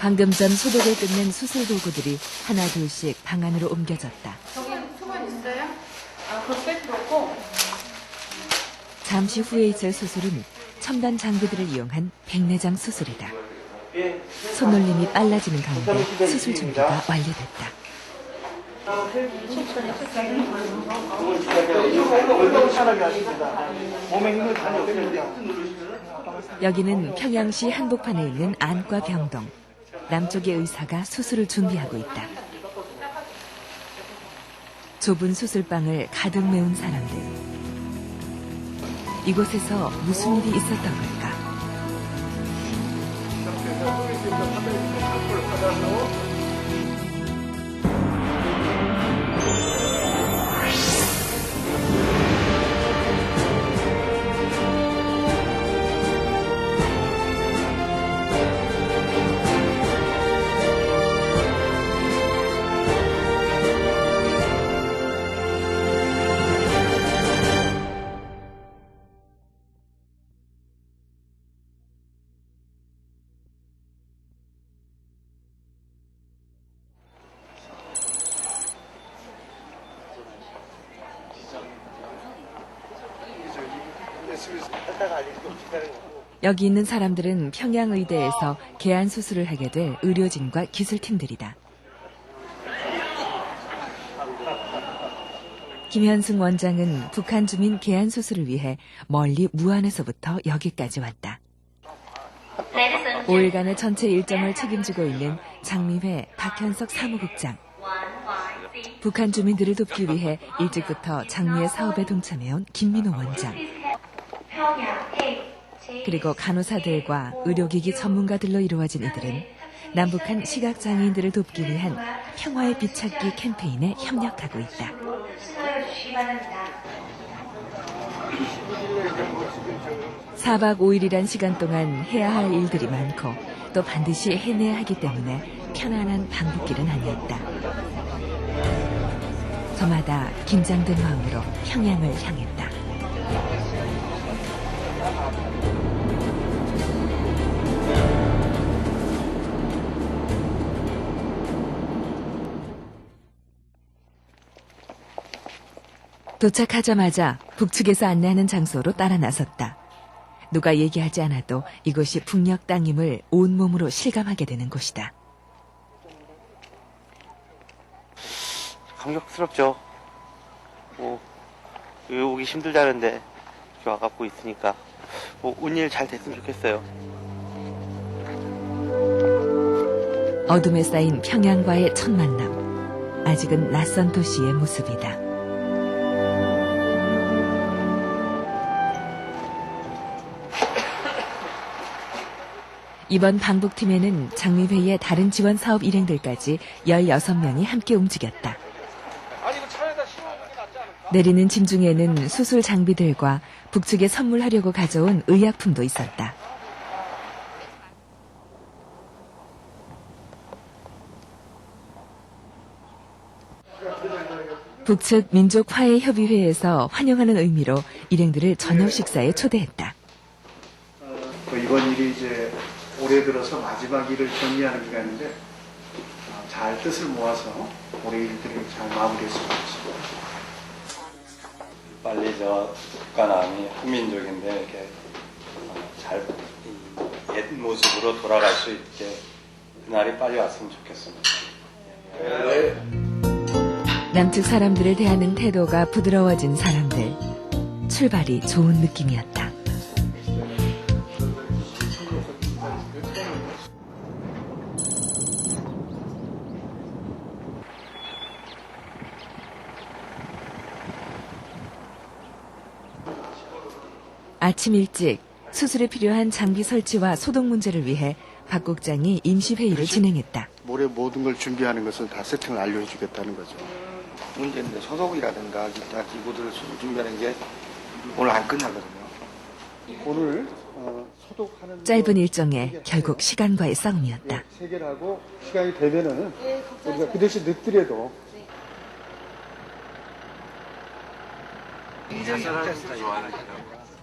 방금 전 소독을 끝낸 수술 도구들이 하나 둘씩 방 안으로 옮겨졌다. 저기 수건 있어요? 그거 빼들었고. 잠시 후에 있을 수술은 첨단 장비들을 이용한 백내장 수술이다. 손놀림이 빨라지는 가운데 수술 준비가 완료됐다. 여기는 평양시 한복판에 있는 안과 병동. 남쪽의 의사가 수술을 준비하고 있다. 좁은 수술방을 가득 메운 사람들. 이곳에서 무슨 일이 있었던 걸까? 여기 있는 사람들은 평양의대에서 개안 수술을 하게 될 의료진과 기술팀들이다. 김현승 원장은 북한 주민 개안 수술을 위해 멀리 무안에서부터 여기까지 왔다. 5일간의 전체 일정을 책임지고 있는 장미회 박현석 사무국장. 북한 주민들을 돕기 위해 일찍부터 장미회 사업에 동참해온 김민호 원장. 그리고 간호사들과 의료기기 전문가들로 이루어진 이들은 남북한 시각장애인들을 돕기 위한 평화의 빛찾기 캠페인에 협력하고 있다. 4박 5일이란 시간 동안 해야 할 일들이 많고 또 반드시 해내야 하기 때문에 편안한 방북길은 아니었다. 저마다 긴장된 마음으로 평양을 향했다. 도착하자마자 북측에서 안내하는 장소로 따라 나섰다. 누가 얘기하지 않아도 이곳이 북녘 땅임을 온몸으로 실감하게 되는 곳이다. 감격스럽죠. 여기 오기 힘들다는데 이렇게 와갖고 있으니까 운일 잘 됐으면 좋겠어요. 어둠에 쌓인 평양과의 첫 만남. 아직은 낯선 도시의 모습이다. 이번 방북팀에는 장미회의 다른 지원 사업 일행들까지 16명이 함께 움직였다. 내리는 짐 중에는 수술 장비들과 북측에 선물하려고 가져온 의약품도 있었다. 북측 민족화해협의회에서 환영하는 의미로 일행들을 저녁 식사에 초대했다. 이번 일이 이제 올해 들어서 마지막 일을 정리하는 기간인데 잘 뜻을 모아서 올해 일들을 잘 마무리했으면 좋겠습니다. 빨리 북한함이 한민족인데 이렇게 잘 옛 모습으로 돌아갈 수 있게 그날이 빨리 왔으면 좋겠습니다. 남측 사람들을 대하는 태도가 부드러워진 사람들. 출발이 좋은 느낌이었다. 아침 일찍 수술에 필요한 장비 설치와 소독 문제를 위해 박 국장이 임시회의를 진행했다. 모레 모든 걸 준비하는 것을 다 세팅을 알려주겠다는 거죠. 문제인데 소독이라든가 기타 기구들을 준비하는 게 오늘 안 끝나거든요. 오늘 소독하는 짧은 일정에 결국 시간과의 싸움이었다. 체결하고 시간이 되면은 우리가 그 대신 늦더라도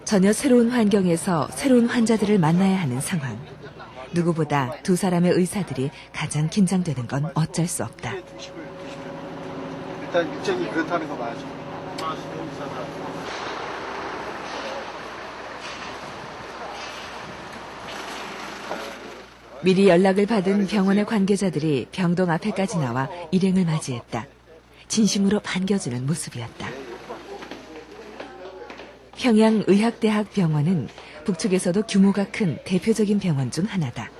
전혀 새로운 환경에서 새로운 환자들을 만나야 하는 상황. 누구보다 두 사람의 의사들이 가장 긴장되는 건 어쩔 수 없다. 일단 일정이 그렇다는 거 맞죠? 미리 연락을 받은 병원의 관계자들이 병동 앞에까지 나와 일행을 맞이했다. 진심으로 반겨주는 모습이었다. 평양의학대학 병원은 북측에서도 규모가 큰 대표적인 병원 중 하나다.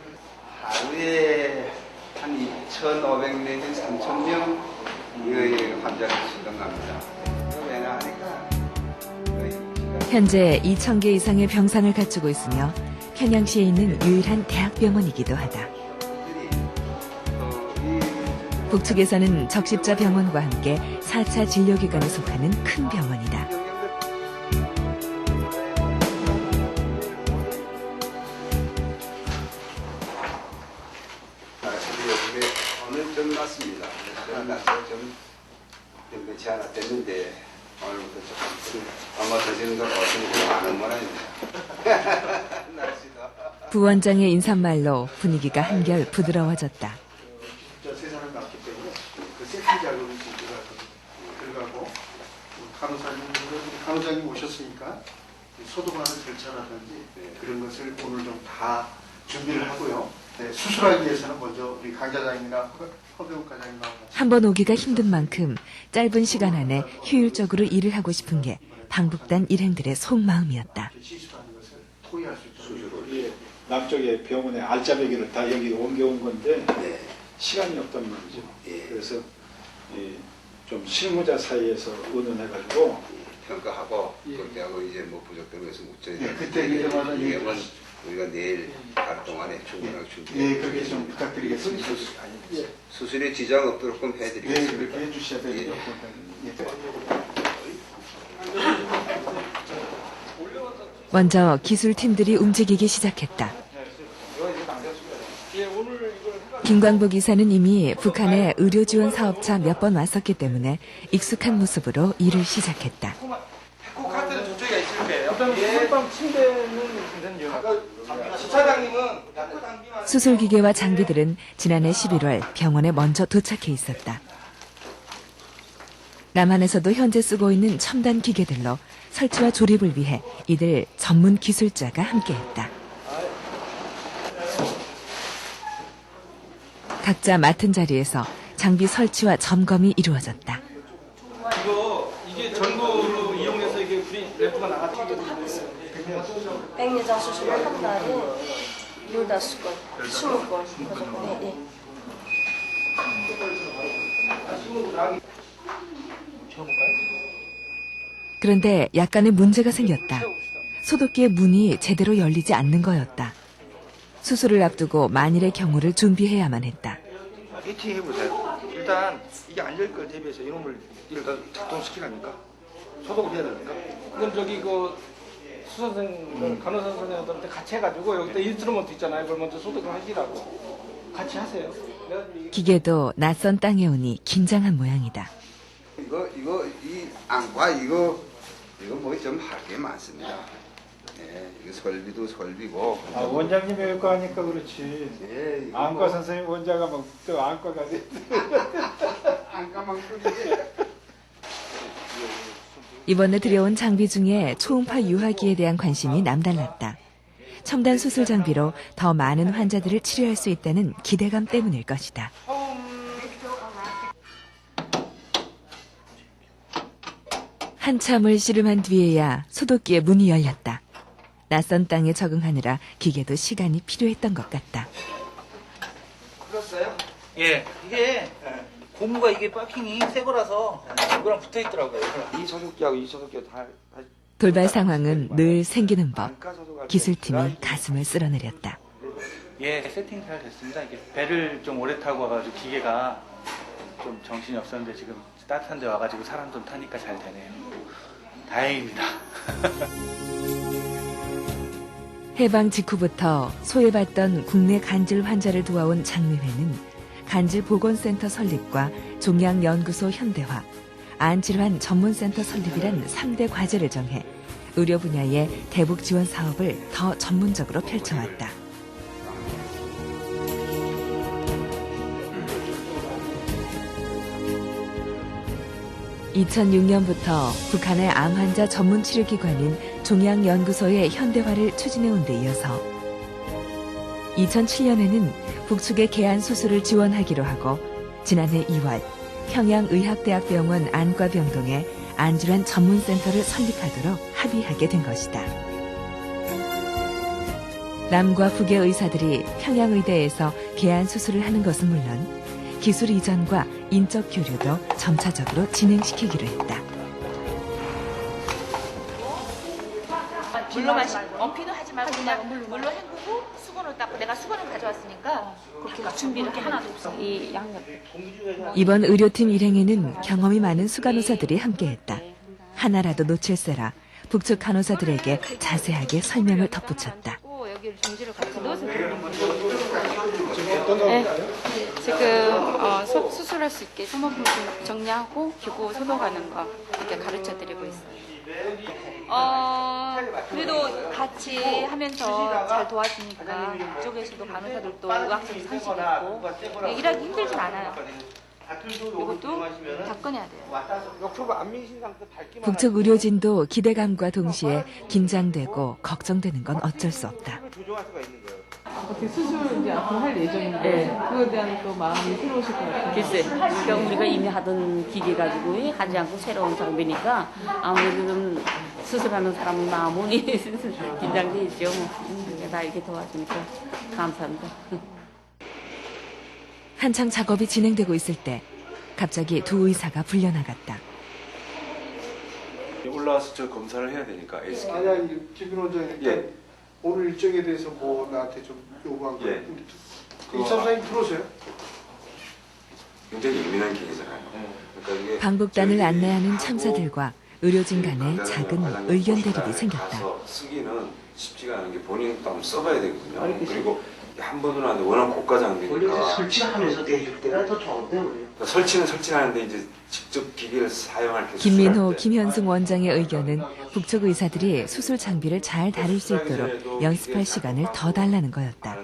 하루에 한 2,500 내지 3,000명 의 환자를 진단합니다. 왜냐하니까 현재 2,000개 이상의 병상을 갖추고 있으며 평양시에 있는 유일한 대학병원이기도 하다. 북측에서는 적십자 병원과 함께 4차 진료기관에 속하는 큰 병원이다. 오늘 좀 났습니다. 좀 몇이 하나 됐는데 오늘부터 조금 아마 드시는 거 어떤 많은 모양입니다. 부원장의 인사말로 분위기가 한결 부드러워졌다. 진짜 세 사람이 났기 때문에 그 세팅 작업이 들어가고 간호사님 오셨으니까 소독하는 절차라든지 그런 것을 오늘 좀 다 준비를 하고요. 네, 수술하기 위해서는 먼저 우리 강과장님이나 허병욱 과장님하고 한 번 오기가 힘든 만큼 짧은 시간 안에 효율적으로 일을 하고 싶은 게 방북단 일행들의 속마음이었다. 시술하는 것을 토의할 수 있도록 예, 남쪽의 병원에 알짜배기를 다 여기 옮겨온 건데 시간이 없단 말이죠. 그래서 좀 실무자 사이에서 의논해가지고 평가하고 그렇게 하고 이제 뭐 부족된 것은 묻혀야 네, 그때 이제마다 우리가 내일 하루 동안에 충분하게 준비. 네, 그렇게 좀 부탁드리겠습니다. 수술에 지장 없도록 좀 네, 해드리겠습니다. 그렇게 해주셔야 되고요. 먼저 기술팀들이 움직이기 시작했다. 김광복 이사는 이미 북한의 의료지원 사업차 몇 번 왔었기 때문에 익숙한 모습으로 일을 시작했다. 카드는 저쪽에 있을 거예요. 그다음에 침대는 주차장님은 수술기계와 장비들은 지난해 11월 병원에 먼저 도착해 있었다. 남한에서도 현재 쓰고 있는 첨단 기계들로 설치와 조립을 위해 이들 전문 기술자가 함께했다. 각자 맡은 자리에서 장비 설치와 점검이 이루어졌다. 이게 전구로 이용해서 이게 우리 램프가 나가지고 백내장 수술을 한 달에 15건, 20건 그 정도. 예. 그런데 약간의 문제가 생겼다. 소독기의 문이 제대로 열리지 않는 거였다. 수술을 앞두고 만일의 경우를 준비해야만 했다. 히팅 해보세요. 일단 이게 안 열 걸 대비해서 이놈을 일단 작동시키라니까 소독을 해야 되니까. 그건 저기 그 수선생 간호사 선생님들한테 같이 해가지고 여기다 인스트루먼트 있잖아요. 그걸 먼저 소독을 하시라고 같이 하세요. 기계도 낯선 땅에 오니 긴장한 모양이다. 이 안과 이거 뭐 좀 할 게 많습니다. 예, 이거 설비도 설비고. 원장님이 외과 하니까 그렇지. 예, 안과 선생님 원자가 막 또 안과가 돼. 안과만 끓이게. 이번에 들여온 장비 중에 초음파 유화기에 대한 관심이 남달랐다. 첨단 수술 장비로 더 많은 환자들을 치료할 수 있다는 기대감 때문일 것이다. 한참을 씨름한 뒤에야 소독기의 문이 열렸다. 낯선 땅에 적응하느라 기계도 시간이 필요했던 것 같다. 풀었어요? 예, 이게 고무가 이게 파킹이 새 거라서 이거랑 붙어 있더라고요. 이 소독기하고 이 소독기 다 돌발 상황은 늘 생기는 법. 기술팀이 가슴을 쓸어내렸다. 예, 세팅 잘 됐습니다. 이게 배를 좀 오래 타고 와가지고 기계가 좀 정신이 없었는데 지금 따뜻한 데 와가지고 사람 좀 타니까 잘 되네요. 다행입니다. 해방 직후부터 소외받던 국내 간질 환자를 도와온 장미회는 간질 보건센터 설립과 종양연구소 현대화, 안질환 전문센터 설립이란 3대 과제를 정해 의료 분야의 대북 지원 사업을 더 전문적으로 펼쳐왔다. 2006년부터 북한의 암 환자 전문 치료기관인 종양연구소의 현대화를 추진해온 데 이어서 2007년에는 북측의 개안 수술을 지원하기로 하고 지난해 2월 평양의학대학병원 안과병동에 안질환 전문센터를 설립하도록 합의하게 된 것이다. 남과 북의 의사들이 평양의대에서 개안 수술을 하는 것은 물론 기술 이전과 인적 교류도 점차적으로 진행시키기로 했다. 물로 마시, 비누 하지 말고 그냥 물로 헹구고 수건을 닦고 내가 수건을 가져왔으니까 그렇게 준비를 하나도 없어. 이 양옆. 이번 의료팀 일행에는 경험이 많은 수간호사들이 함께했다. 하나라도 놓칠세라 북측 간호사들에게 자세하게 설명을 덧붙였다. 여기를 종지를 같이 넣어서 네. 지금 수술할 수 있게 소모품 정리하고 기구 소독하는 거 이렇게 가르쳐드리고 있어요. 그래도 같이 하면서 잘 도와주니까 이쪽에서도 간호사들도 의학적 상식이 있고 일하기 힘들진 않아요. 이것도 다 꺼내야 돼요. 북측 의료진도 기대감과 동시에 긴장되고 걱정되는 건 어쩔 수 없다. 어떻게 수술 이제 앞으로 할 예정인데 그거에 대한 또 마음이 새로우실 것 같아요. 글쎄, 그러니까 우리가 이미 하던 기계 가지고 하지 않고 새로운 장비니까 아무래도 좀 수술하는 사람 마음이 긴장돼 있죠. 다 이렇게 도와주니까 감사합니다. 한창 작업이 진행되고 있을 때 갑자기 두 의사가 불려나갔다. 올라와서 저 검사를 해야 되니까 SK. 아니야, 김민 원장님. 예. 오늘 일정에 대해서 뭐 나한테 좀 요구한 거. 예. 이참사님 들어오세요. 굉장히 예민한 기계잖아요. 그러니까 이게 방북단을 안내하는 참사들과 의료진 간의 작은 의견 대립이 생겼다. 쓰기는 쉽지가 않은 게 본인도 한번 써봐야 되거든요. 그리고 한 번으로 하는데 워낙 고가 장비니까 설치하면서 대줄 때가 더 좋은데 우리. 설치는 설치하는데 이제 직접 기계를 사용할 때 김민호, 김현승 원장의 의견은 북측 의사들이 수술 장비를 잘 다룰 수 있도록 연습할 시간을 더 달라는 거였다.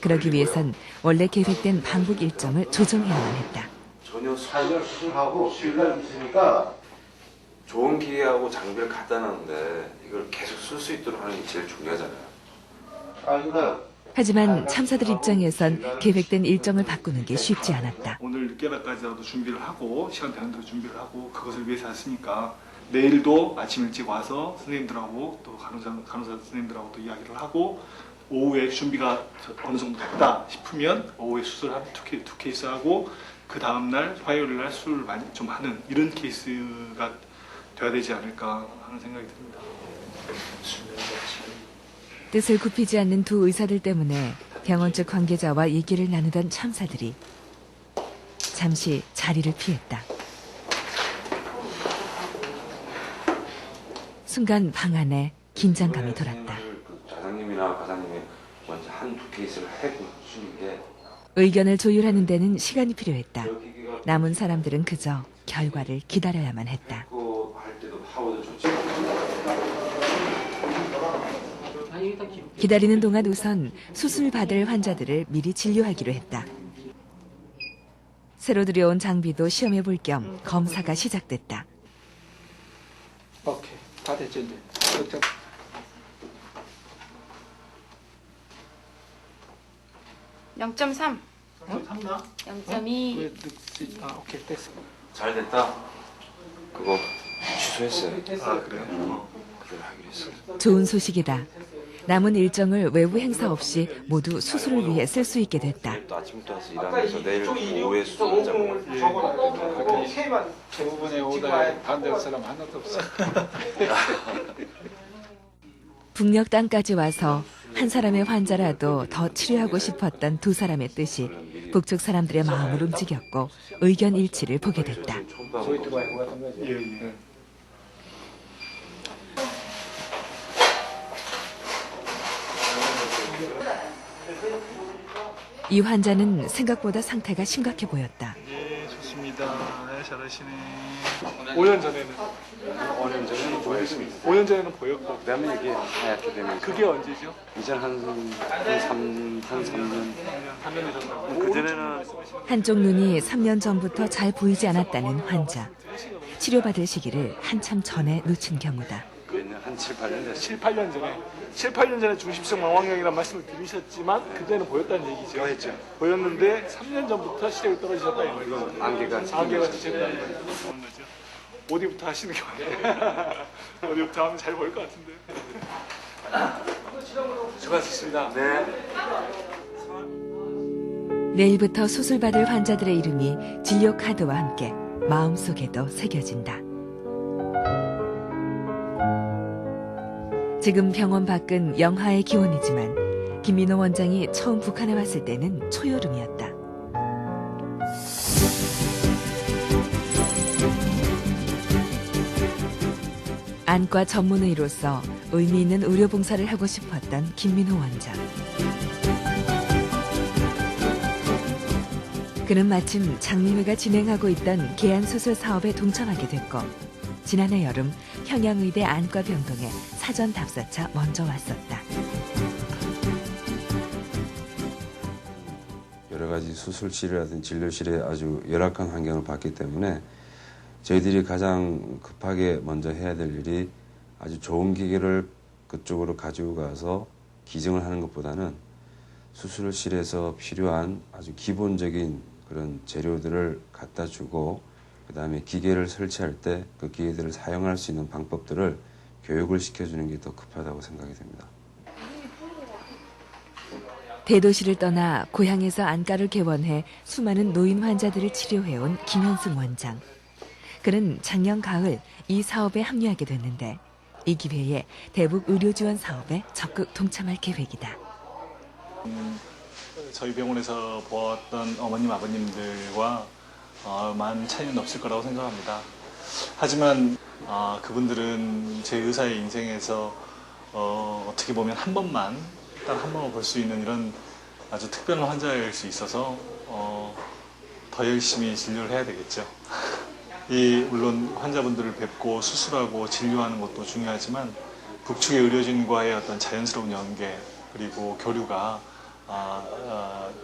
그러기 위해선 원래 계획된 방북 일정을 조정해야만 했다. 전혀 수술하고 수술이 있으니까 좋은 기계하고 장비를 갖다 놨는데 이걸 계속 쓸 수 있도록 하는 게 제일 중요하잖아요. 하지만 참사들 입장에선 계획된 일정을 바꾸는 게 쉽지 않았다. 오늘 늦게까지라도 준비를 하고 시간 되는 대로 준비를 하고 그것을 위해서 했으니까 내일도 아침 일찍 와서 선생님들하고 또 간호사 선생님들하고 또 이야기를 하고 오후에 준비가 어느 정도 됐다 싶으면 오후에 수술을 한 두 케이스 하고 그 다음날 화요일 날 수술을 많이 좀 하는 이런 케이스가 돼야 되지 않을까 하는 생각이 듭니다. 뜻을 굽히지 않는 두 의사들 때문에 병원 측 관계자와 얘기를 나누던 참사들이 잠시 자리를 피했다. 순간 방 안에 긴장감이 돌았다. 자장님이나 과장님이 먼저 한두 케이스를 해고 주는 게 의견을 조율하는 데는 시간이 필요했다. 남은 사람들은 그저 결과를 기다려야만 했다. 할 때도 하워도 좋지. 기다리는 동안 우선 수술 받을 환자들을 미리 진료하기로 했다. 새로 들여온 장비도 시험해 볼 겸 검사가 시작됐다. 오케이, 다 됐죠 이제. 0.3. 0.2. 오케이, 됐어. 잘 됐다. 그거 취소했어요. 아 그래요? 그대로 하기로 했어요. 좋은 소식이다. 남은 일정을 외부 행사 없이 모두 수술을 위해 쓸 수 있게 됐다. 내일 또 아침부터 와서 일하면서 내일 오후에 수술을 잡고. 대부분의 오다에 반대할 사람 하나도 없어. 북녘 땅까지 와서 한 사람의 환자라도 더 치료하고 싶었던 두 사람의 뜻이 북측 사람들의 마음을 움직였고 의견 일치를 보게 됐다. 이 환자는 생각보다 상태가 심각해 보였다. 네, 좋습니다. 네, 잘하시네. 5년 전에는 5년 전에는 보였습니다. 5년 전에는 보였고 그다음에 이게 하얗게 되면서 그게 언제죠? 이전 한 3년. 3년 되셨다고. 그전에는 한쪽 눈이 3년 전부터 잘 보이지 않았다는 환자. 치료받을 시기를 한참 전에 놓친 경우다. 한 7, 8년 됐어요. 7, 8년 전에 중심성 망원경이라는 말씀을 드리셨지만 그때는 보였다는 얘기죠. 보였죠. 보였는데 3년 전부터 시력이 떨어지셨다 이 말이죠. 안개가 지쳤다는 거죠. 어디부터 하시는 게 맞아요? 어디부터 하면 잘 보일 것 같은데. 수고하셨습니다. 네. 내일부터 수술받을 환자들의 이름이 진료 카드와 함께 마음속에도 새겨진다. 지금 병원 밖은 영하의 기온이지만 김민호 원장이 처음 북한에 왔을 때는 초여름이었다. 안과 전문의로서 의미 있는 의료 봉사를 하고 싶었던 김민호 원장. 그는 마침 장미회가 진행하고 있던 개안수술 사업에 동참하게 됐고 지난해 여름 평양의대 안과병동에 사전 답사차 먼저 왔었다. 여러 가지 수술실이라든지 진료실에 아주 열악한 환경을 봤기 때문에 저희들이 가장 급하게 먼저 해야 될 일이 아주 좋은 기계를 그쪽으로 가지고 가서 기증을 하는 것보다는 수술실에서 필요한 아주 기본적인 그런 재료들을 갖다 주고 그 다음에 기계를 설치할 때 그 기계들을 사용할 수 있는 방법들을 교육을 시켜주는 게 더 급하다고 생각이 됩니다. 대도시를 떠나 고향에서 안과를 개원해 수많은 노인 환자들을 치료해온 김현승 원장. 그는 작년 가을 이 사업에 합류하게 됐는데 이 기회에 대북 의료지원 사업에 적극 동참할 계획이다. 저희 병원에서 보았던 어머님, 아버님들과 많은 차이는 없을 거라고 생각합니다. 하지만 그분들은 제 의사의 인생에서 어떻게 보면 한 번만, 딱 한 번만 볼 수 있는 이런 아주 특별한 환자일 수 있어서 더 열심히 진료를 해야 되겠죠. 물론 환자분들을 뵙고 수술하고 진료하는 것도 중요하지만 북측의 의료진과의 어떤 자연스러운 연계 그리고 교류가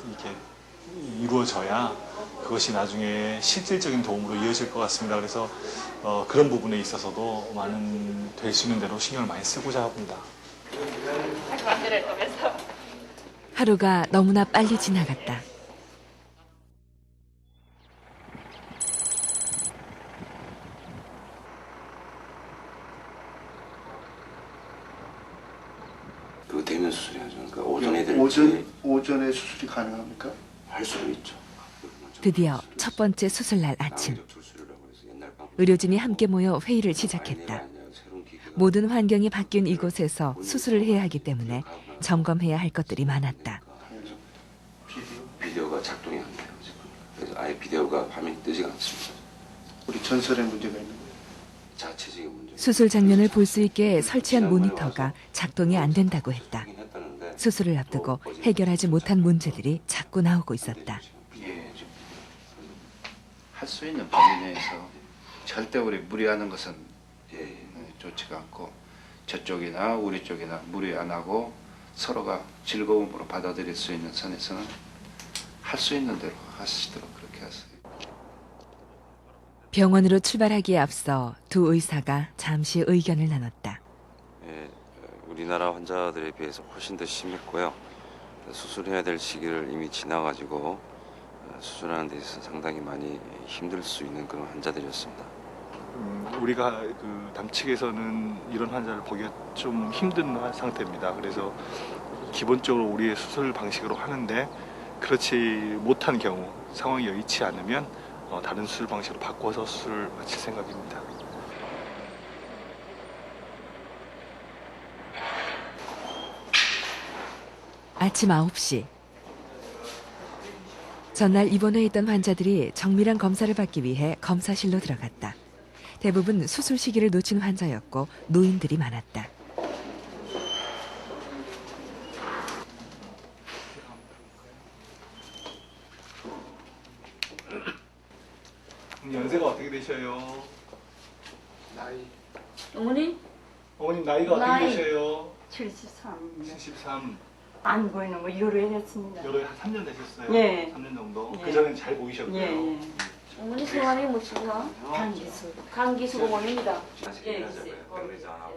이렇게 이루어져야 그것이 나중에 실질적인 도움으로 이어질 것 같습니다. 그래서 그런 부분에 있어서도 많은 될 수 있는 대로 신경을 많이 쓰고자 합니다. 하루가 너무나 빨리 지나갔다. 그거 대면 수술이야죠. 그러니까 오전에 될지 오전에 수술이 가능합니까? 할 수는 있죠. 드디어 첫 번째 수술날 아침. 의료진이 함께 모여 회의를 시작했다. 모든 환경이 바뀐 이곳에서 수술을 해야 하기 때문에 점검해야 할 것들이 많았다. 비디오가 작동이 안 돼요. 지금. 그래서 아예 비디오가 화면이 뜨지가 않습니다. 우리 전설에 문제가 있는 거예요. 자체적인 문제. 수술 장면을 볼 수 있게 설치한 모니터가 작동이 안 된다고 했다. 수술을 앞두고 해결하지 못한 문제들이 자꾸 나오고 있었다. 이게 할 수 있는 범위 내에서 절대 우리 무리하는 것은 좋지가 않고 저쪽이나 우리 쪽이나 무리 안 하고 서로가 즐거움으로 받아들일 수 있는 선에서는 할 수 있는 대로 하시도록 그렇게 하세요. 병원으로 출발하기에 앞서 두 의사가 잠시 의견을 나눴다. 우리나라 환자들에 비해서 훨씬 더 심했고요. 수술해야 될 시기를 이미 지나가지고 수술하는 데 있어서 상당히 많이 힘들 수 있는 그런 환자들이었습니다. 우리가 그 담측에서는 이런 환자를 보기가 좀 힘든 상태입니다. 그래서 기본적으로 우리의 수술 방식으로 하는데 그렇지 못한 경우 상황이 여의치 않으면 다른 수술 방식으로 바꿔서 수술을 마칠 생각입니다. 아침 9시. 전날 입원해 있던 환자들이 정밀한 검사를 받기 위해 검사실로 들어갔다. 대부분 수술 시기를 놓친 환자였고 노인들이 많았다. 연세가 어떻게 되셔요? 나이. 어머니? 어머님 나이가 어떻게 되셔요? 73. 73. 안 보이는 거 요로 해냈습니다. 요로 한 3년 되셨어요? 예. 3년 정도? 예. 그 전엔 잘 보이셨고요. 예, 예. 어머니 성함이 무엇인가? 강기수 고모입니다.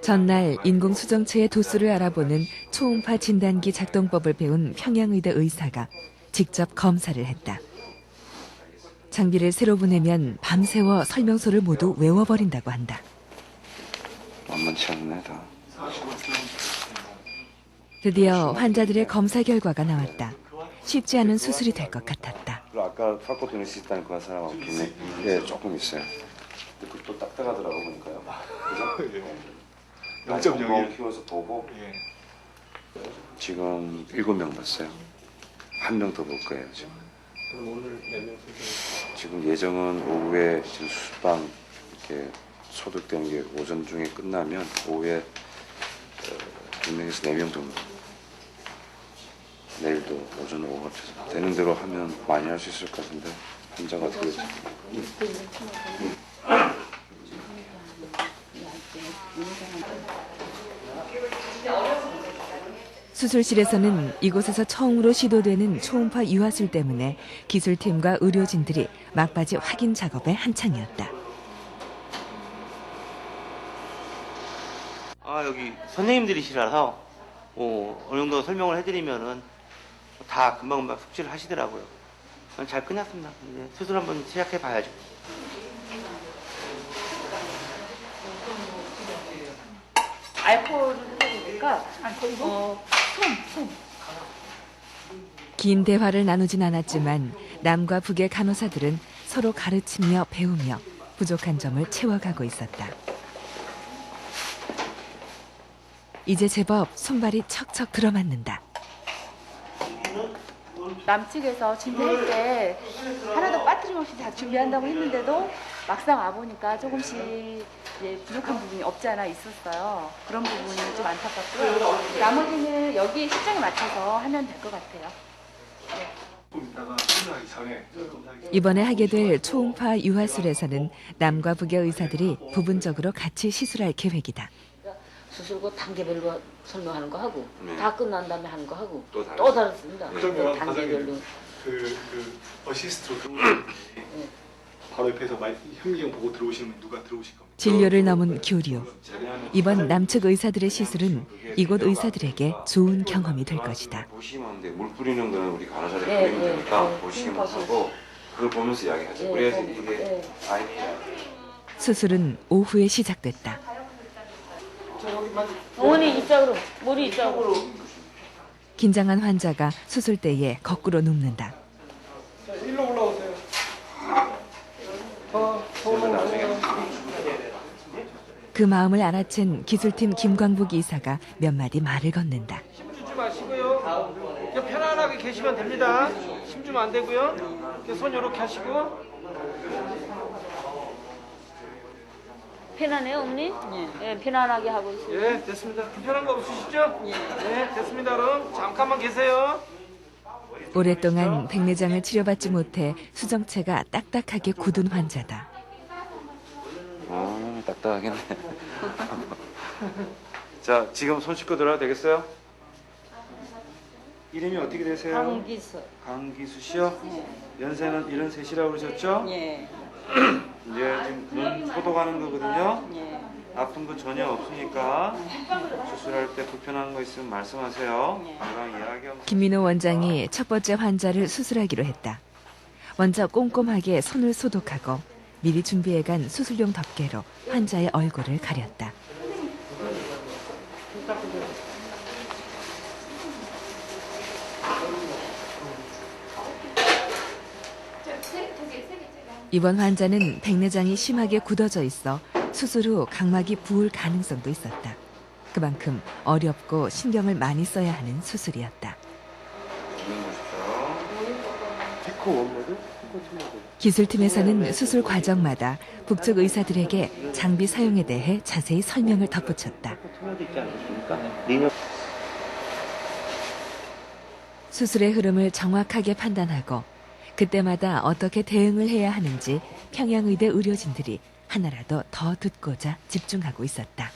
전날 인공수정체의 도수를 알아보는 초음파 진단기 작동법을 배운 평양의대 의사가 직접 검사를 했다. 장비를 새로 보내면 밤새워 설명서를 모두 외워버린다고 한다. 만만치 않네 다. 드디어 환자들의 검사 결과가 나왔다. 쉽지 않은 수술이 될 것 같았다. 아까 갖고 다닐 수 있다는 그 사람 없겠네. 예, 조금 있어요. 근데 그것도 딱딱하더라고 보니까요. 그죠? 0.01 키워서 보고 지금 7명 봤어요. 1명 더 볼 거예요 지금. 그럼 오늘 몇 명? 지금 예정은 오후에 지금 수술방 이렇게 소독되는 게 오전 중에 끝나면 오후에 2명에서 4명 정도. 내일도 오전 오후 합쳐서 되는 대로 하면 많이 할 수 있을 것 같은데 환자가 어떻게 될지. 수술실에서는 이곳에서 처음으로 시도되는 초음파 유화술 때문에 기술팀과 의료진들이 막바지 확인 작업에 한창이었다. 여기 선생님들이시라서 어느 정도 설명을 해드리면은 다 금방금방 숙지를 하시더라고요. 잘 끝났습니다. 이제 수술 한번 시작해 봐야죠. 알코올을 해보니까 솜. 긴 대화를 나누진 않았지만 남과 북의 간호사들은 서로 가르치며 배우며 부족한 점을 채워가고 있었다. 이제 제법 손발이 척척 들어맞는다. 남측에서 준비할 때 하나도 빠뜨림없이 다 준비한다고 했는데도 막상 와보니까 조금씩 이제 부족한 부분이 없지 않아 있었어요. 그런 부분이 좀 안타깝고요. 나머지는 여기 실정에 맞춰서 하면 될 것 같아요. 이번에 하게 될 초음파 유화술에서는 남과 북의 의사들이 부분적으로 같이 시술할 계획이다. 수술고 단계별로 설명하는 거 하고 다 끝난 다음에 하는 거 하고 또 다릅니다. 그러면 단계별로. 그 어시스트로 바로 옆에서 현미경 보고 들어오시면 누가 들어오실 겁니다. 진료를 넘은 교류. 이번 남측 의사들의 시술은 이곳 의사들에게 좋은 경험이 될 것이다. 보시면 돼. 물 뿌리는 거는 우리 간호사들 뿌리면 되니까 보시면 하고 그걸 보면서 이야기하죠. 그래야지 이게 아이디어. 수술은 오후에 시작됐다. 어머니 이쪽으로, 머리 이쪽으로. 긴장한 환자가 수술대에 거꾸로 눕는다. 자, 일로 올라오세요. 그 마음을 알아챈 기술팀 김광복 이사가 몇 마디 말을 건넨다. 힘주지 마시고요. 그냥 편안하게 계시면 됩니다. 힘주면 안 되고요. 이렇게 손 이렇게 하시고. 편안해요, 어머니? 예, 편안하게 하고 있어요. 예, 됐습니다. 불편한 거 없으시죠? 네, 됐습니다. 그럼 잠깐만 계세요. 오랫동안 백내장을 치료받지 못해 수정체가 딱딱하게 굳은 환자다. 딱딱하겠네. 자, 지금 손 씻고 들어가도 되겠어요? 이름이 어떻게 되세요? 강기수. 강기수 씨요? 연세는 73이라고 그러셨죠? 예. 이제 지금 눈 소독하는 거거든요. 예. 아픈 거 전혀 없으니까 수술할 때 불편한 거 있으면 말씀하세요. 건강 이야기하면. 김민호 원장이 첫 번째 환자를 수술하기로 했다. 먼저 꼼꼼하게 손을 소독하고 미리 준비해간 수술용 덮개로 환자의 얼굴을 가렸다. 이번 환자는 백내장이 심하게 굳어져 있어 수술 후 각막이 부을 가능성도 있었다. 그만큼 어렵고 신경을 많이 써야 하는 수술이었다. 기술팀에서는 수술 과정마다 북측 의사들에게 장비 사용에 대해 자세히 설명을 덧붙였다. 수술의 흐름을 정확하게 판단하고 그때마다 어떻게 대응을 해야 하는지 평양의대 의료진들이 하나라도 더 듣고자 집중하고 있었다.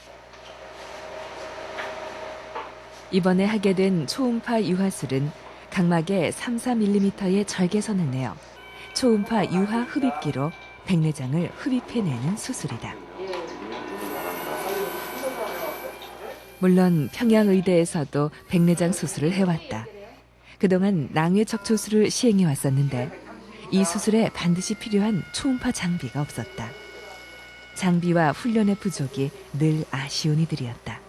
이번에 하게 된 초음파 유화술은 각막에 3-4mm의 절개선을 내어 초음파 유화 흡입기로 백내장을 흡입해내는 수술이다. 물론 평양의대에서도 백내장 수술을 해왔다. 그동안 낭외척추술을 시행해왔었는데 이 수술에 반드시 필요한 초음파 장비가 없었다. 장비와 훈련의 부족이 늘 아쉬운 이들이었다.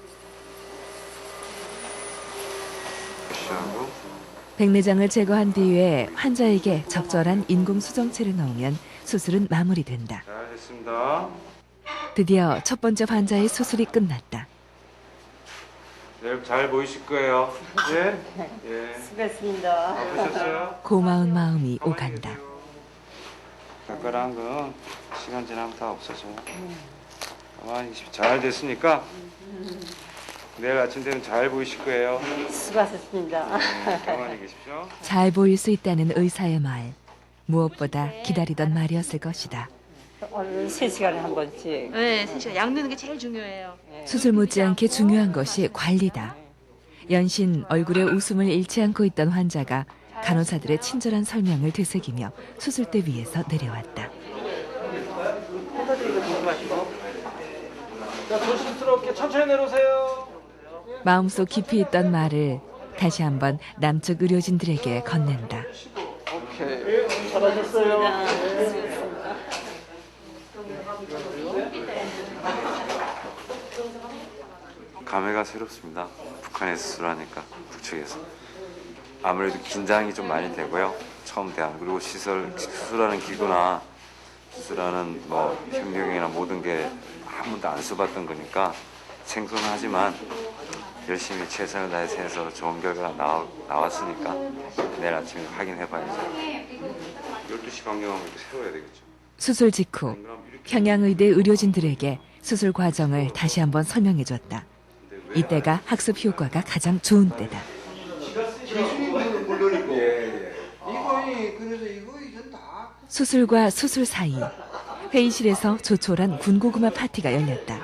백내장을 제거한 뒤에 환자에게 적절한 인공수정체를 넣으면 수술은 마무리된다. 잘 됐습니다. 드디어 첫 번째 환자의 수술이 끝났다. 내일 잘 보이실 거예요. 예? 예. 수고했습니다. 아프셨어요? 고마운 마음이 오간다. 가까란 건 시간 지나면 다 없어져요. 가만히 잘 됐으니까 내일 아침 되면 잘 보이실 거예요. 수고하셨습니다. 네, 가만히 계십시오. 잘 보일 수 있다는 의사의 말. 무엇보다 기다리던 말이었을 것이다. 오늘 3시간에 한 번씩. 네, 3시간. 약 넣는 게 제일 중요해요. 수술 못지않게 중요한 것이 관리다. 연신 얼굴에 웃음을 잃지 않고 있던 환자가 간호사들의 친절한 설명을 되새기며 수술대 위에서 내려왔다. 자, 조심스럽게 천천히 내려오세요. 마음속 깊이 있던 말을 다시 한번 남쪽 의료진들에게 건넨다. 오케이. 잘하셨어요. 감회가 새롭습니다. 북한에서 수술하니까 북측에서 아무래도 긴장이 좀 많이 되고요. 처음 대한 그리고 수술하는 기구나 수술하는 뭐 현경이나 모든 게 한 번도 안 써봤던 거니까 생소하지만 열심히 최선을 다해서 좋은 결과가 나왔으니까 내일 아침에 확인해봐야죠. 12시 강경하면 이렇게 세워야 되겠죠. 수술 직후 평양의대 의료진들에게 수술 과정을 다시 한번 설명해줬다. 이때가 학습 효과가 가장 좋은 때다. 수술과 수술 사이 회의실에서 조촐한 군고구마 파티가 열렸다.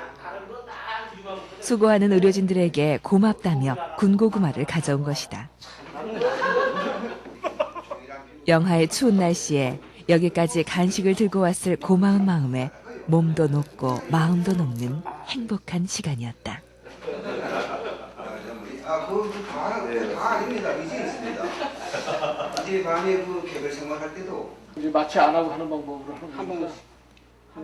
수고하는 의료진들에게 고맙다며 군고구마를 가져온 것이다. 영하의 추운 날씨에 여기까지 간식을 들고 왔을 고마운 마음에 몸도 녹고 마음도 녹는 행복한 시간이었다. 다 아닙니다. 이제 있습니다. 이제 밤에 그 개별 생활할 때도 이제 마취 안 하고 하는 방법으로 하는 겁니다.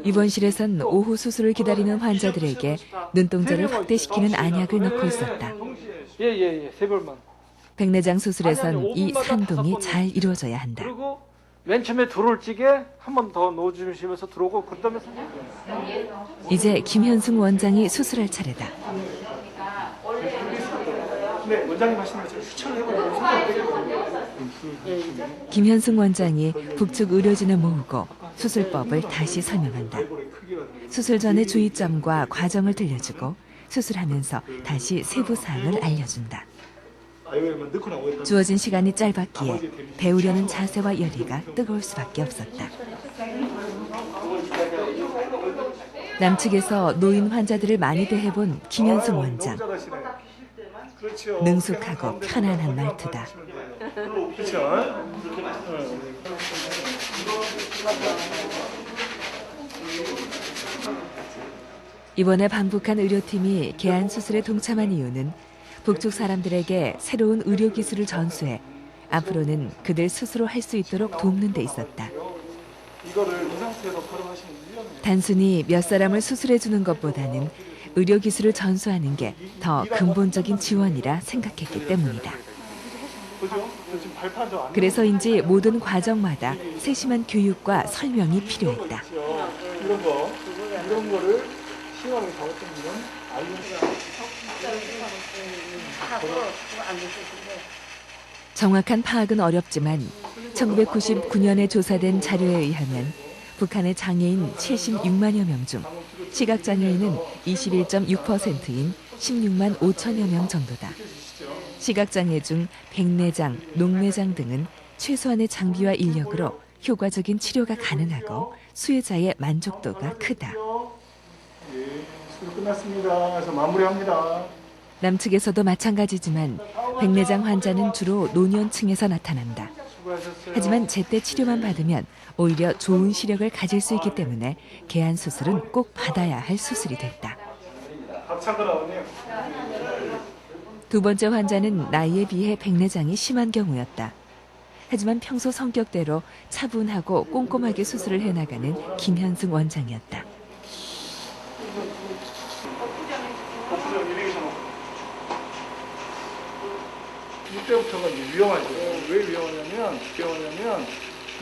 입원실에선 오후 수술을 기다리는 환자들에게 눈동자를 확대시키는 안약을 넣고 있었다. 예, 세 벌만. 백내장 수술에선 이 산동이 잘 이루어져야 한다. 그리고 맨 처음에 들어올 찌개 한 번 더 넣어주시면서 들어오고 그다음에 이제 김현승 원장이 수술할 차례다. 네, 원장님 하시는 것처럼 추천해보려고 생각되거든요. 김현승 원장이 북측 의료진을 모으고 수술법을 다시 설명한다. 수술 전의 주의점과 과정을 들려주고 수술하면서 다시 세부 사항을 알려준다. 주어진 시간이 짧았기에 배우려는 자세와 열의가 뜨거울 수밖에 없었다. 남측에서 노인 환자들을 많이 대해본 김현승 원장. 능숙하고 편안한 말투다. 이번에 방북한 의료팀이 개안 수술에 동참한 이유는 북측 사람들에게 새로운 의료 기술을 전수해 앞으로는 그들 스스로 할 수 있도록 돕는 데 있었다. 이거를 이 상태에서 활용하시는 게 단순히 몇 사람을 수술해 주는 것보다는 의료 기술을 전수하는 게 더 근본적인 지원이라 생각했기 때문이다. 그래서인지 모든 과정마다 세심한 교육과 설명이 필요했다. 이런 거를 시험을 잘했던 정확한 파악은 어렵지만 1999년에 조사된 자료에 의하면 북한의 장애인 76만여 명 중 시각장애인은 21.6%인 16만 5천여 명 정도다. 시각장애 중 백내장, 녹내장 등은 최소한의 장비와 인력으로 효과적인 치료가 가능하고 수혜자의 만족도가 크다. 수술 끝났습니다. 그래서 마무리합니다. 남측에서도 마찬가지지만 백내장 환자는 주로 노년층에서 나타난다. 하지만 제때 치료만 받으면 오히려 좋은 시력을 가질 수 있기 때문에 개안 수술은 꼭 받아야 할 수술이 됐다. 두 번째 환자는 나이에 비해 백내장이 심한 경우였다. 하지만 평소 성격대로 차분하고 꼼꼼하게 수술을 해나가는 김현승 원장이었다. 이때부터가 이제 위험하죠. 왜 위험하냐면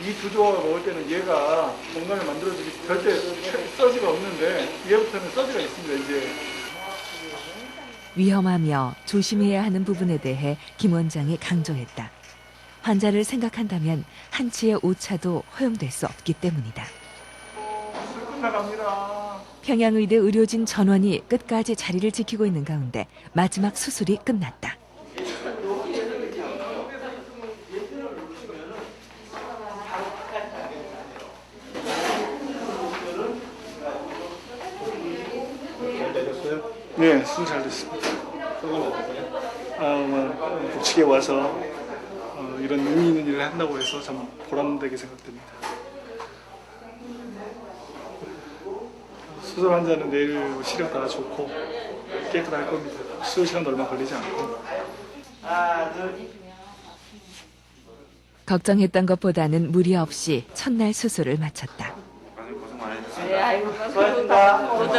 이 두 조각을 먹을 때는 얘가 공간을 만들어주기 절대 서지가 없는데 얘부터는 서지가 있습니다. 이제. 위험하며 조심해야 하는 부분에 대해 김 원장이 강조했다. 환자를 생각한다면 한치의 오차도 허용될 수 없기 때문이다. 끝나갑니다. 평양의대 의료진 전원이 끝까지 자리를 지키고 있는 가운데 마지막 수술이 끝났다. 네, 수술 잘 됐습니다. 북측에 와서 이런 의미 있는 일을 한다고 해서 참 보람되게 생각됩니다. 수술 환자는 내일 시력 다 좋고 깨끗할 겁니다. 수술 시간도 얼마 걸리지 않고. 걱정했던 것보다는 무리 없이 첫날 수술을 마쳤다. 고생 많으셨습니다. 네, 아이고, 수고하셨습니다.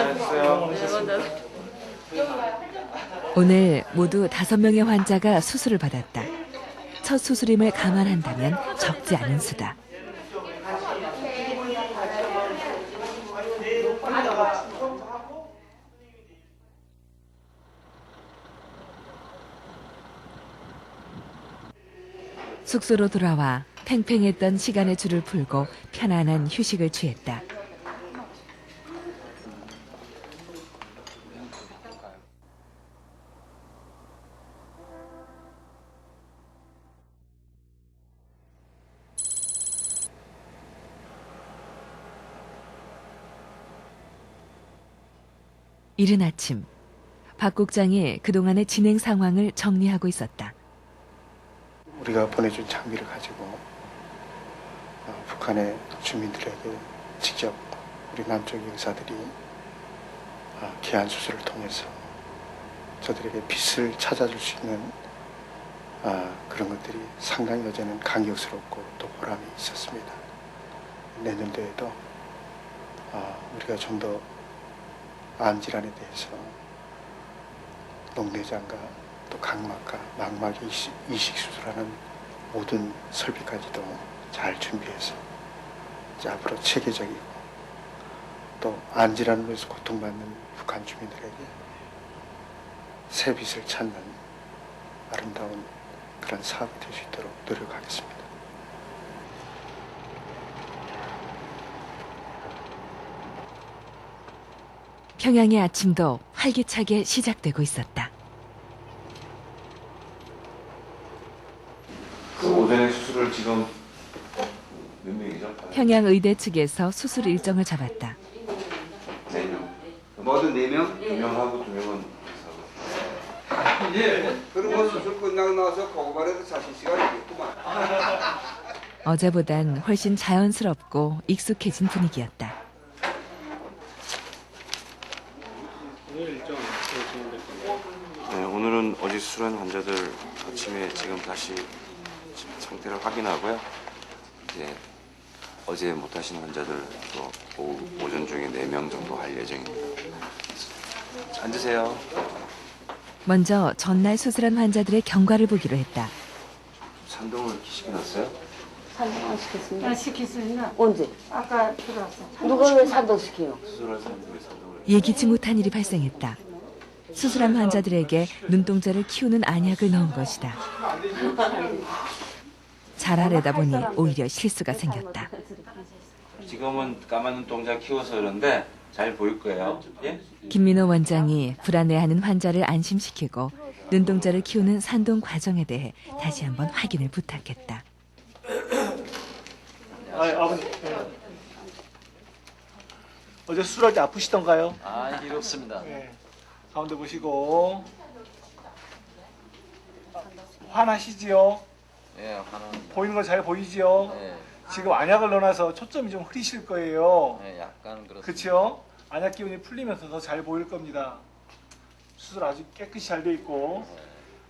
오늘 모두 5명의 환자가 수술을 받았다. 첫 수술임을 감안한다면 적지 않은 수다. 숙소로 돌아와 팽팽했던 시간의 줄을 풀고 편안한 휴식을 취했다. 이른 아침, 박 국장이 그동안의 진행 상황을 정리하고 있었다. 우리가 보내준 장비를 가지고 북한의 주민들에게 직접 우리 남쪽 의사들이 개안 수술을 통해서 저들에게 빛을 찾아줄 수 있는 그런 것들이 상당히 어제는 감격스럽고 또 보람이 있었습니다. 내년도에도 우리가 좀 더 암질환에 대해서 녹내장과 또 각막과 망막의 이식 수술하는 모든 설비까지도 잘 준비해서 이제 앞으로 체계적이고 또 암질환으로 해서 고통받는 북한 주민들에게 새 빛을 찾는 아름다운 그런 사업이 될 수 있도록 노력하겠습니다. 평양의 아침도 활기차게 시작되고 있었다. 그 오전에 수술을 지금 몇 명이죠? 평양의대 측에서 수술 일정을 잡았다. 4명. 모두 4명? 2명하고 2명은 예. 그러면 수술 끝나고 나서 고발해도 자실 시간이 있겠구만. 어제보단 훨씬 자연스럽고 익숙해진 분위기였다. 네, 오늘은 어제 수술한 환자들 아침에 지금 다시 상태를 확인하고요. 이제 어제 못하신 환자들 또 오전 중에 4명 정도 할 예정입니다. 앉으세요. 먼저 전날 수술한 환자들의 경과를 보기로 했다. 산동을 시켜놨어요? 산동 안 시켰습니다. 시켰습니다. 언제? 아까 들어왔어. 누가 왜 산동 시켜요? 수술할 사람들이 산동을. 예기치 못한 일이 발생했다. 수술한 환자들에게 눈동자를 키우는 안약을 넣은 것이다. 잘 아래다 보니 오히려 실수가 생겼다. 지금은 까만 눈동자 키워서 그런데 잘 보일 거예요. 예? 김민호 원장이 불안해하는 환자를 안심시키고 눈동자를 키우는 산동 과정에 대해 다시 한번 확인을 부탁했다. 아버님. 어제 수술할 때 아프시던가요? 일 없습니다. 네. 가운데 보시고 화나시지요? 예, 하는. 보이는 거 잘 보이지요? 예. 지금 안약을 넣어놔서 초점이 좀 흐리실 거예요. 예, 약간 그렇습니다. 그렇죠? 안약 기운이 풀리면서 더 잘 보일 겁니다. 수술 아주 깨끗이 잘 돼 있고.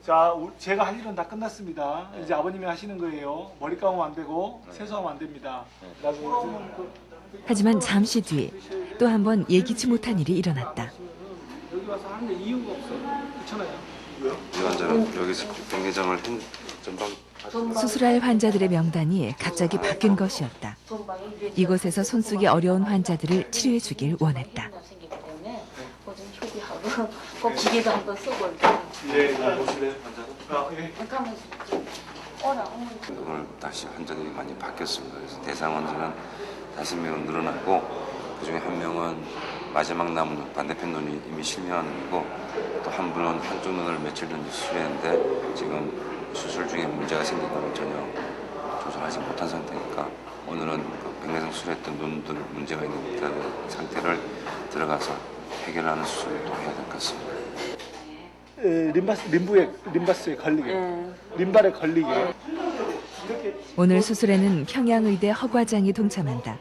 자, 제가 할 일은 다 끝났습니다. 이제 아버님이 하시는 거예요. 머리 감으면 안 되고 세수하면 안 됩니다. 나중에 하지만 잠시 뒤 또 한 번 예기치 못한 일이 일어났다. 여기 와서 하는데 이유가 없어. 그렇잖아요. 왜요? 이 환자는 여기서 백내장을 전방 수술할 환자들의 명단이 갑자기 바뀐 것이었다. 이곳에서 손쓰기 어려운 환자들을 치료해 주길 원했다. 그 기계도 한번 쓰고 예, 보실래요, 환자도? 아, 예. 오늘 다시 환자들이 많이 바뀌었습니다. 그래서 대상 환자는 5명은 늘어나고 그중에 1명은 마지막 남은 반대편 눈이 이미 실명한 눈이고 또 한 분은 한쪽 눈을 며칠 전에 수술했는데 지금 수술 중에 문제가 생긴 걸 전혀 조절하지 못한 상태니까 오늘은 그 백내장 수술했던 눈들 문제가 있는 상태를 들어가서 해결하는 수술을 또 해야 될 것 같습니다. 림바스에 걸리게, 림발에 걸리게. 오늘 수술에는 평양의대 허과장이 동참한다.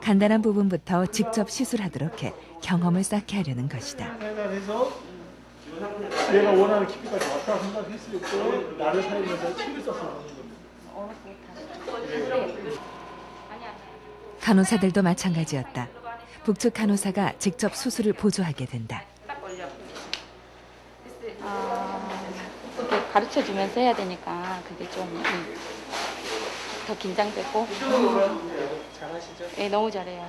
간단한 부분부터 직접 시술하도록 해 경험을 쌓게 하려는 것이다. 해서 내가 원하는 깊이까지 왔다 생각했을 때 나를 살리면서 침을 써서 먹는 겁니다. 간호사들도 마찬가지였다. 북측 간호사가 직접 수술을 보조하게 된다. 이렇게 가르쳐주면서 해야 되니까 그게 좀 더 긴장되고. 잘하시죠? 네, 너무 잘해요.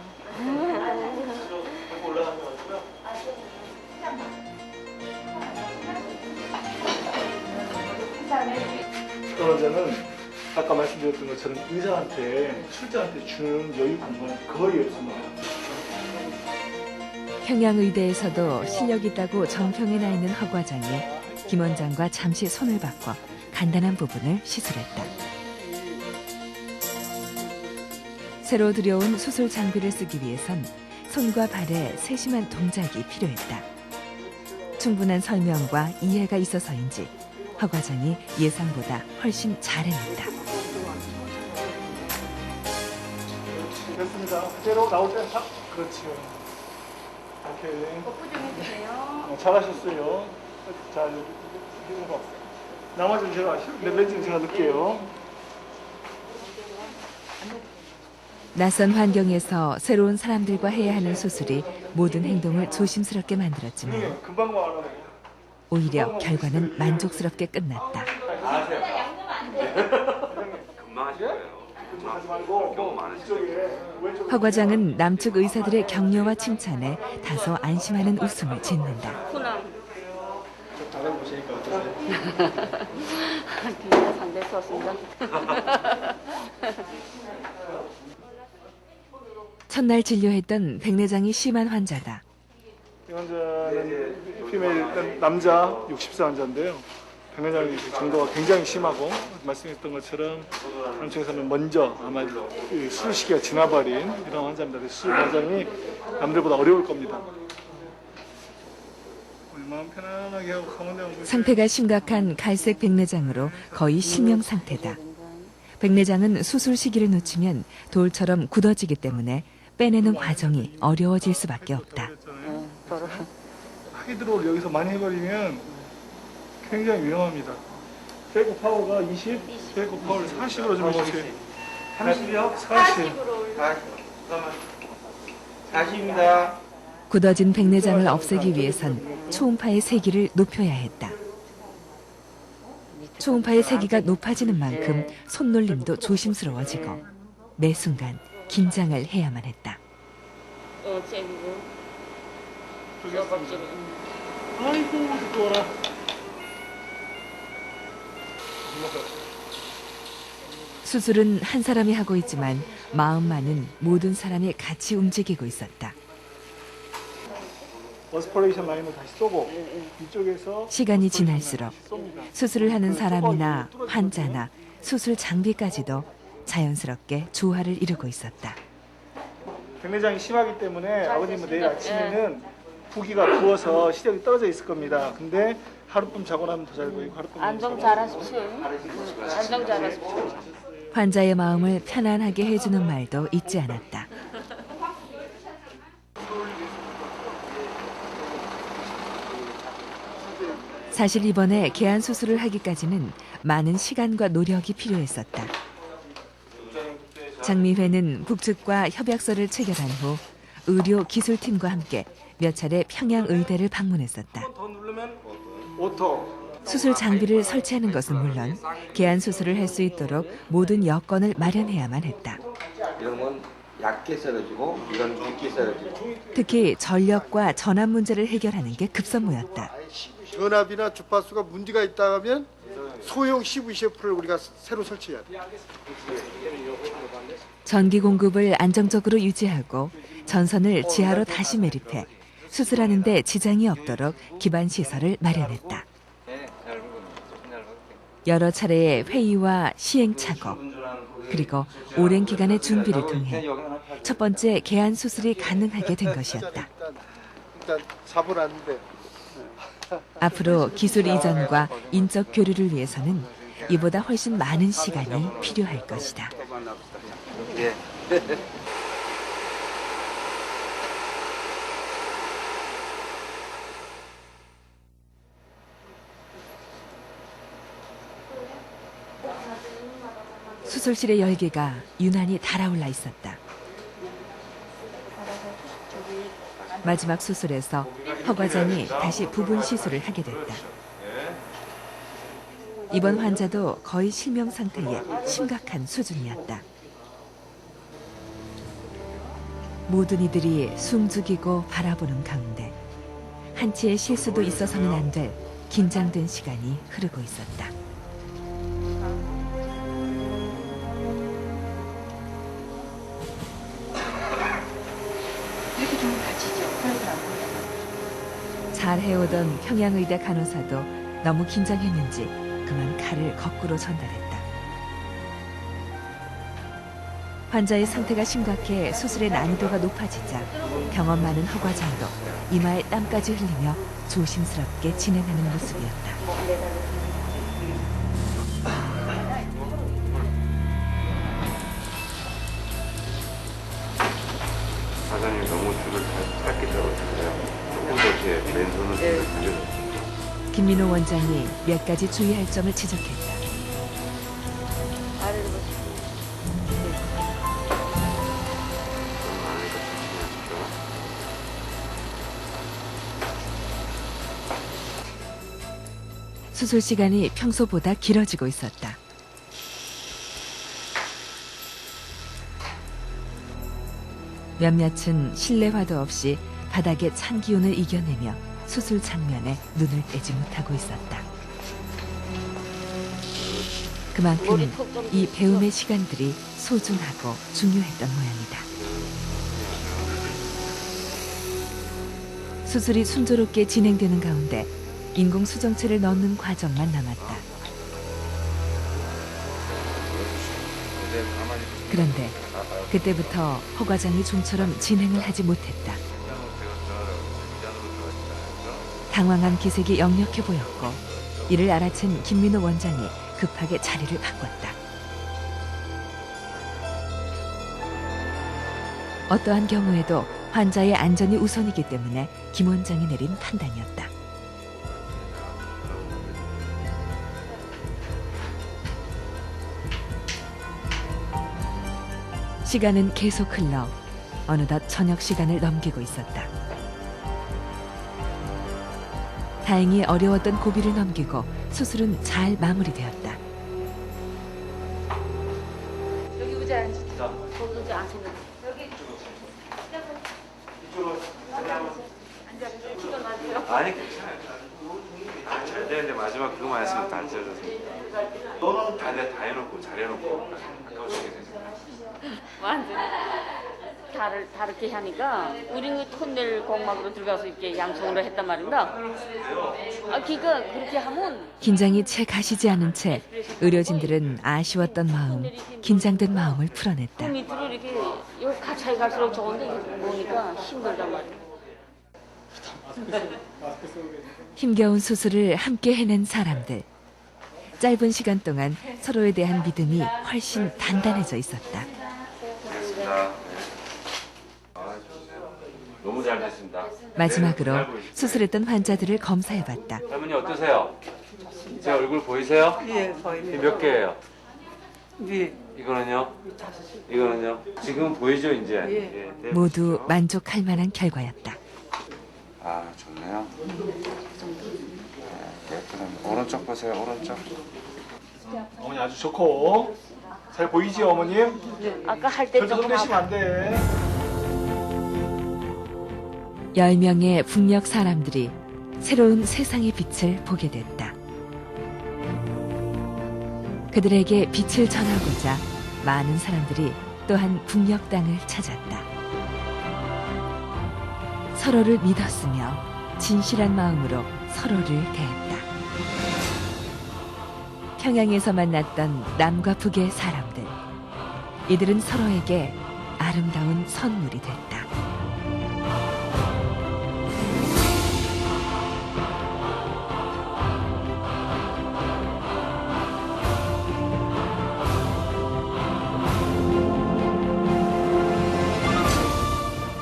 어떤 환자는 아까 말씀드렸던 것처럼 의사한테 출자한테 주는 여유 공간이 거의 없습니다. 평양의대에서도 실력 있다고 정평에 나 있는 허 과장이 김 원장과 잠시 손을 바꿔 간단한 부분을 시술했다. 새로 들여온 수술 장비를 쓰기 위해선 손과 발에 세심한 동작이 필요했다. 충분한 설명과 이해가 있어서인지 허 과장이 예상보다 훨씬 잘해냈다. 됐습니다. 그대로 나올 때 딱 그렇죠. 오케이. 뽀뽀 좀 해주세요. 잘하셨어요. 자, 이거 나머지는 제가 렌즈는 제가 넣을게요. 낯선 환경에서 새로운 사람들과 해야 하는 수술이 모든 행동을 조심스럽게 만들었지만 금방 와요. 오히려 결과는 만족스럽게 끝났다. 금방 하실 거예요. 경험 많으시죠? 허 과장은 남측 의사들의 격려와 칭찬에 다소 안심하는 웃음을 짓는다. 다른 보시니까 어떠세요? 진짜 상대할 수 없습니다. 첫날 진료했던 백내장이 심한 환자다. 이 환자는 피메일 남자 60세 환자인데요. 백내장 정도가 굉장히 심하고 말씀했던 것처럼 한쪽에서는 먼저 아마 수술 시기가 지나버린 이런 환자입니다. 수술 과정이 남들보다 어려울 겁니다. 마음 편안하게 하고 가면 상태가 심각한 갈색 백내장으로 거의 실명 상태다. 백내장은 수술 시기를 놓치면 돌처럼 굳어지기 때문에 빼내는 과정이 어려워질 수밖에 없다. 하이드로를 여기서 많이 해버리면 굉장히 위험합니다. 배고 파워가 20, 배고 파워를 40으로 좀 해주세요. 30이요? 40. 40입니다. 굳어진 백내장을 없애기 위해선 초음파의 세기를 높여야 했다. 초음파의 세기가 높아지는 만큼 손놀림도 조심스러워지고 매 순간 긴장을 해야만 했다. 아이고, 좋아라. 수술은 한 사람이 하고 있지만 마음만은 모든 사람이 같이 움직이고 있었다. 어스퍼레이션 라인을 다시 쏘고 이쪽에서 시간이 지날수록 수술을 하는 사람이나 환자나 수술 장비까지도 자연스럽게 조화를 이루고 있었다. 백내장이 심하기 때문에 아버님은 내일 아침에는 부기가 부어서 시력이 떨어져 있을 겁니다. 근데 하룻밤 자고 나면 더 잘 보이고 하룻밤 안정 잘하십시오. 안정 잘하십시오. 환자의 마음을 편안하게 해주는 말도 잊지 않았다. 사실 이번에 개안 수술을 하기까지는 많은 시간과 노력이 필요했었다. 장미회는 북측과 협약서를 체결한 후 의료 기술팀과 함께 몇 차례 평양 의대를 방문했었다. 수술 장비를 설치하는 것은 물론 개안 수술을 할 수 있도록 모든 여건을 마련해야만 했다. 이런 건 얇게 썰어지고 이건 굵게 썰어지고. 특히 전력과 전압 문제를 해결하는 게 급선무였다. 전압이나 주파수가 문제가 있다 하면 소형 CVCF를 우리가 새로 설치해야 돼. 전기 공급을 안정적으로 유지하고 전선을 지하로 다시 매립해 수술하는 데 지장이 없도록 기반 시설을 마련했다. 여러 차례의 회의와 시행착오, 그리고 오랜 기간의 준비를 통해 첫 번째 개안 수술이 가능하게 된 것이었다. 일단 잡아놨는데 앞으로 기술 이전과 인적 교류를 위해서는 이보다 훨씬 많은 시간이 필요할 것이다. 예. 수술실의 열기가 유난히 달아올라 있었다. 마지막 수술에서 허 과장이 다시 부분 시술을 하게 됐다. 이번 환자도 거의 실명 상태의 심각한 수준이었다. 모든 이들이 숨죽이고 바라보는 가운데 한치의 실수도 있어서는 안 될 긴장된 시간이 흐르고 있었다. 이렇게 좀 다치죠. 그러더라고요. 잘 해오던 평양의대 간호사도 너무 긴장했는지 그만 칼을 거꾸로 전달했다. 환자의 상태가 심각해 수술의 난이도가 높아지자 경험 많은 허 과장도 이마에 땀까지 흘리며 조심스럽게 진행하는 모습이었다. 사장님 너무 줄을 짧게 잡으셨어요. 조금 더 제 왼손을 좀 늘려주세요. 김민호 원장이 몇 가지 주의할 점을 지적했다. 수술 시간이 평소보다 길어지고 있었다. 몇몇은 실내화도 없이 바닥의 찬 기운을 이겨내며 수술 장면에 눈을 떼지 못하고 있었다. 그만큼 이 배움의 시간들이 소중하고 중요했던 모양이다. 수술이 순조롭게 진행되는 가운데 인공수정체를 넣는 과정만 남았다. 그런데 그때부터 허 과장이 좀처럼 진행을 하지 못했다. 당황한 기색이 역력해 보였고 이를 알아챈 김민호 원장이 급하게 자리를 바꿨다. 어떠한 경우에도 환자의 안전이 우선이기 때문에 김 원장이 내린 판단이었다. 시간은 계속 흘러 어느덧 저녁 시간을 넘기고 있었다. 다행히 어려웠던 고비를 넘기고 수술은 잘 마무리되었다. 여기 의자 앉으세요. 거기 의자 앉으세요. 여기 이쪽으로 앉아주세요. 일어나세요. 아니 괜찮아요. 잘 되는데 마지막 그거만 했으면 다 안 찢어져서. 너는 다 해놓고 잘해놓고 아까워 죽겠네. 완전 다르게 하니까 우리는 톤넬 공막으로 들어가서 이렇게 양손으로 했단 말입니다. 그러니까 그렇게 하면 긴장이 채 가시지 않은 채 의료진들은 아쉬웠던 마음, 긴장된 마음을 풀어냈다. 밑으로 이렇게 여기 가차에 갈수록 좋은데 이게 보니까 힘들단 말이에요. 힘겨운 수술을 함께 해낸 사람들. 짧은 시간 동안 서로에 대한 믿음이 훨씬 단단해져 있었다. 알겠습니다. 너무 잘 됐습니다. 마지막으로 수술했던 환자들을 검사해봤다. 할머니 어떠세요? 제 얼굴 보이세요? 예, 보입니다. 몇 개예요? 예. 이거는요? 이거는요? 지금 보이죠 이제? 예. 네. 모두 만족할 만한 결과였다. 아 좋네요. 네, 그럼 오른쪽 보세요. 오른쪽. 어머니 아주 좋고 잘 보이지요 어머님? 아까 할 때 절대 흔드시면 안 돼. 10명의 북녘 사람들이 새로운 세상의 빛을 보게 됐다. 그들에게 빛을 전하고자 많은 사람들이 또한 북녘 땅을 찾았다. 서로를 믿었으며 진실한 마음으로 서로를 대했다. 평양에서 만났던 남과 북의 사람들. 이들은 서로에게 아름다운 선물이 됐다.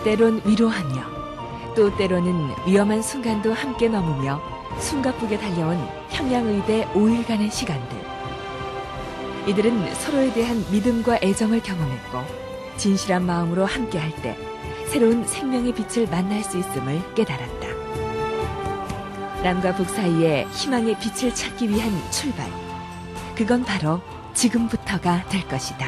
때론 위로하며 또 때로는 위험한 순간도 함께 넘으며 숨가쁘게 달려온 평양의대 5일간의 시간들. 이들은 서로에 대한 믿음과 애정을 경험했고 진실한 마음으로 함께할 때 새로운 생명의 빛을 만날 수 있음을 깨달았다. 남과 북 사이에 희망의 빛을 찾기 위한 출발. 그건 바로 지금부터가 될 것이다.